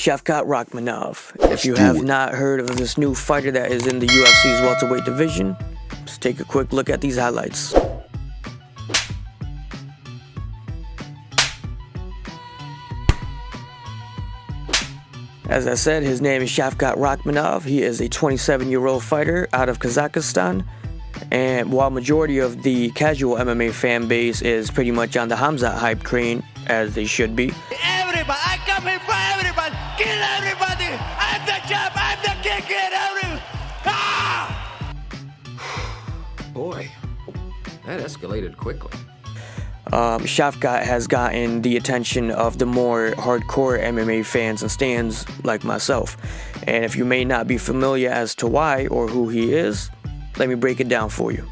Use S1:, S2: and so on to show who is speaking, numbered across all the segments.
S1: Shavkat Rakhmonov. If you have not heard of this new fighter that is in the UFC's welterweight division, just take a quick look at these highlights. As I said, his name is Shavkat Rakhmonov. He is a 27-year-old fighter out of Kazakhstan. And while majority of the casual MMA fan base is pretty much on the Hamzat hype train, as they should be.
S2: Everybody, I come here for everybody, kill everybody. I'm the champ, I'm the king, kill everybody. Ah!
S3: Boy, that escalated quickly.
S1: Shavkat has gotten the attention of the more hardcore MMA fans and stands like myself. And if you may not be familiar as to why or who he is, let me break it down for you.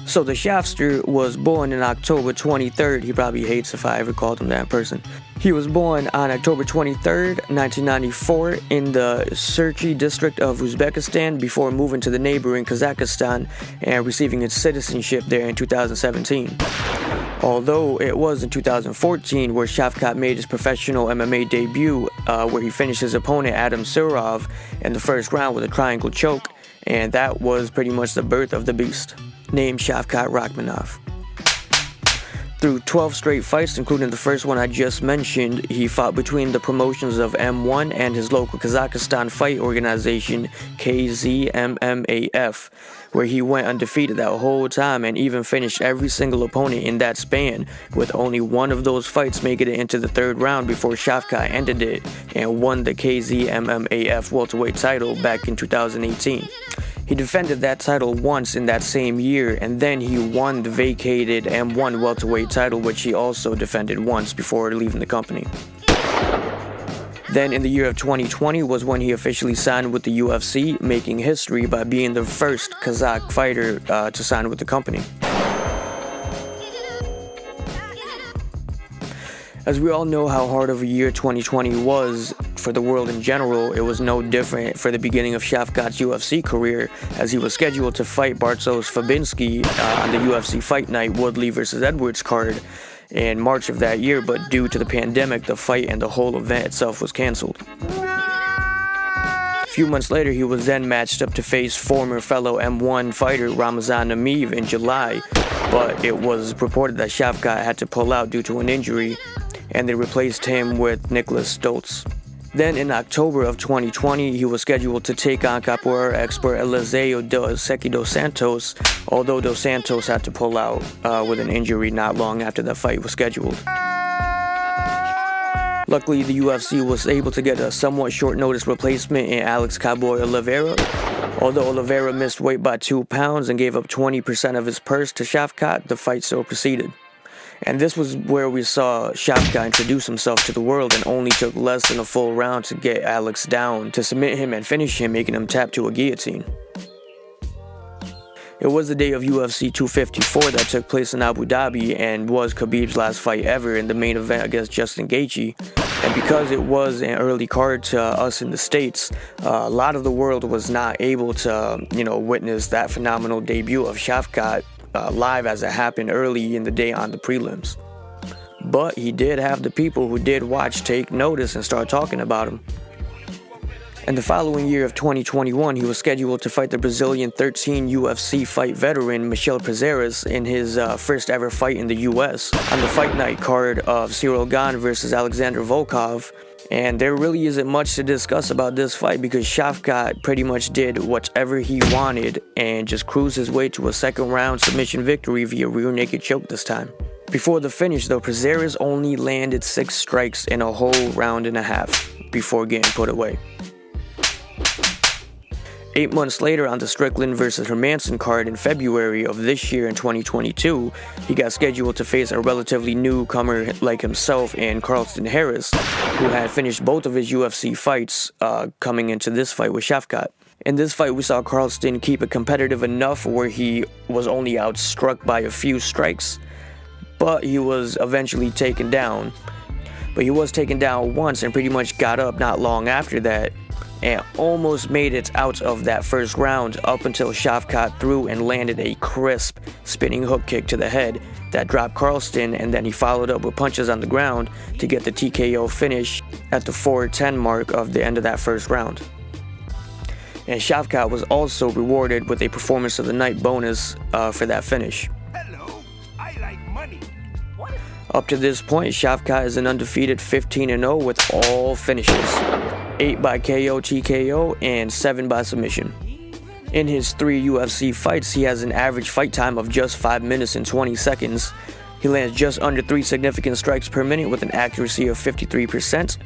S1: So the Shavster was born on October 23rd. He probably hates if I ever called him that in person. He was born on October 23rd, 1994 in the Sochi district of Uzbekistan before moving to the neighboring Kazakhstan and receiving its citizenship there in 2017. Although it was in 2014 where Shavkat made his professional MMA debut, where he finished his opponent Adam Surov in the first round with a triangle choke, and that was pretty much the birth of the beast, named Shavkat Rakhmonov. Through 12 straight fights, including the first one I just mentioned, he fought between the promotions of M1 and his local Kazakhstan fight organization, KZMMAF, where he went undefeated that whole time and even finished every single opponent in that span, with only one of those fights making it into the third round before Shavkat ended it and won the KZMMAF welterweight title back in 2018. He defended that title once in that same year, and then he won the vacated M1 welterweight title, which he also defended once before leaving the company. Then in the year of 2020 was when he officially signed with the UFC, making history by being the first Kazakh fighter to sign with the company. As we all know how hard of a year 2020 was for the world in general, it was no different for the beginning of Shavkat's UFC career, as he was scheduled to fight Bartosz Fabinski on the UFC Fight Night Woodley vs. Edwards card in March of that year, but due to the pandemic, the fight and the whole event itself was canceled. A few months later, he was then matched up to face former fellow M1 fighter Ramazan Nameev in July, but it was reported that Shavkat had to pull out due to an injury, and they replaced him with Nicholas Stoltz. Then in October of 2020, he was scheduled to take on capoeira expert Eliseo dos Santos, although Dos Santos had to pull out with an injury not long after the fight was scheduled. Luckily, the UFC was able to get a somewhat short notice replacement in Alex Cowboy Oliveira. Although Oliveira missed weight by 2 pounds and gave up 20% of his purse to Shavkat, the fight still proceeded. And this was where we saw Shavkat introduce himself to the world, and only took less than a full round to get Alex down, to submit him and finish him, making him tap to a guillotine. It was the day of UFC 254 that took place in Abu Dhabi and was Khabib's last fight ever in the main event against Justin Gaethje. And because it was an early card to us in the States, a lot of the world was not able to, witness that phenomenal debut of Shavkat live as it happened early in the day on the prelims. But he did have the people who did watch take notice and start talking about him. In the following year of 2021, he was scheduled to fight the Brazilian 13 UFC fight veteran Michel Prazeres in his first ever fight in the US on the Fight Night card of Cyril Gane versus Alexander Volkov. And there really isn't much to discuss about this fight because Shavkat pretty much did whatever he wanted and just cruised his way to a second round submission victory via rear naked choke this time. Before the finish though, Prazeres only landed 6 strikes in a whole round and a half before getting put away. 8 months later, on the Strickland vs. Hermansson card in February of this year in 2022, he got scheduled to face a relatively newcomer like himself in Carlston Harris, who had finished both of his UFC fights coming into this fight with Shavkat. In this fight, we saw Carlston keep it competitive enough where he was only outstruck by a few strikes, but he was eventually taken down. But he was taken down once and pretty much got up not long after that, and almost made it out of that first round up until Shavkat threw and landed a crisp spinning hook kick to the head that dropped Carlston, and then he followed up with punches on the ground to get the TKO finish at the 4:10 mark of the end of that first round. And Shavkat was also rewarded with a Performance of the Night bonus for that finish.
S2: Hello, I like money.
S1: Up to this point, Shavkat is an undefeated 15-0 with all finishes. 8 by KO, TKO, and 7 by submission. In his 3 UFC fights, he has an average fight time of just 5 minutes and 20 seconds. He lands just under 3 significant strikes per minute with an accuracy of 53%.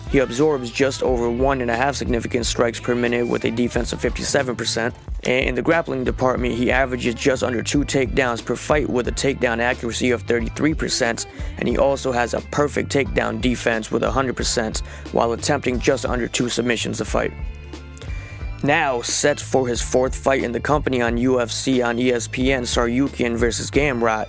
S1: He absorbs just over 1.5 significant strikes per minute with a defense of 57%. And in the grappling department, he averages just under 2 takedowns per fight with a takedown accuracy of 33%. And he also has a perfect takedown defense with 100% while attempting just under 2 submissions a fight. Now set for his 4th fight in the company on UFC on ESPN, Saryukian vs. Gamrot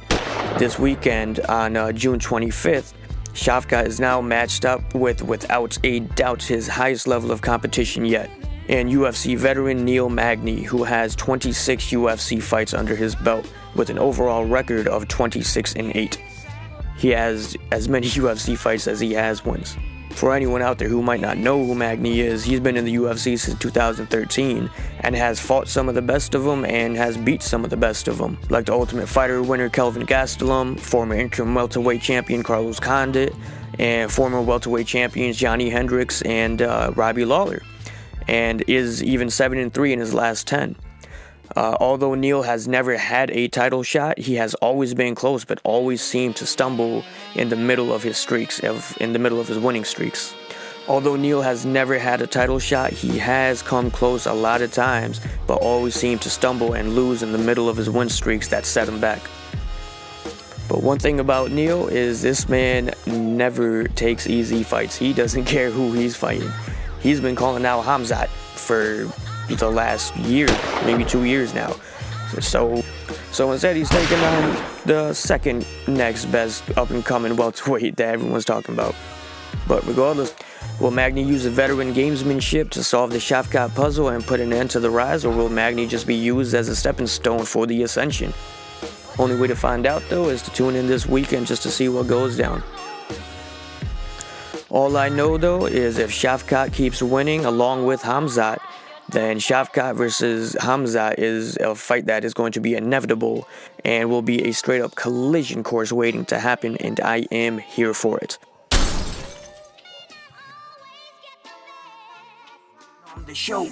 S1: this weekend on June 25th. Shavkat is now matched up with, without a doubt, his highest level of competition yet, and UFC veteran Neil Magny, who has 26 UFC fights under his belt with an overall record of 26-8. He has as many UFC fights as he has wins. For anyone out there who might not know who Magny is, he's been in the UFC since 2013 and has fought some of the best of them and has beat some of the best of them, like the Ultimate Fighter winner Kelvin Gastelum, former interim welterweight champion Carlos Condit, and former welterweight champions Johnny Hendricks and Robbie Lawler, and is even 7-3 in his last 10. Although Neil has never had a title shot, he has always been close, but always seemed to stumble in the middle of his streaks, in the middle of his winning streaks. Although Neil has never had a title shot, he has come close a lot of times, but always seemed to stumble and lose in the middle of his win streaks that set him back. But one thing about Neil is this man never takes easy fights. He doesn't care who he's fighting. He's been calling out Khamzat for the last year, maybe 2 years now. So instead he's taking on the second next best up-and-coming welterweight that everyone's talking about. But regardless, will Magny use a veteran gamesmanship to solve the Shavkat puzzle and put an end to the rise, or will Magny just be used as a stepping stone for the ascension? Only way to find out, though, is to tune in this weekend just to see what goes down. All I know, though, is if Shavkat keeps winning along with Khamzat, then Shavkat versus Khamzat is a fight that is going to be inevitable and will be a straight-up collision course waiting to happen, and I am here for it. On the show.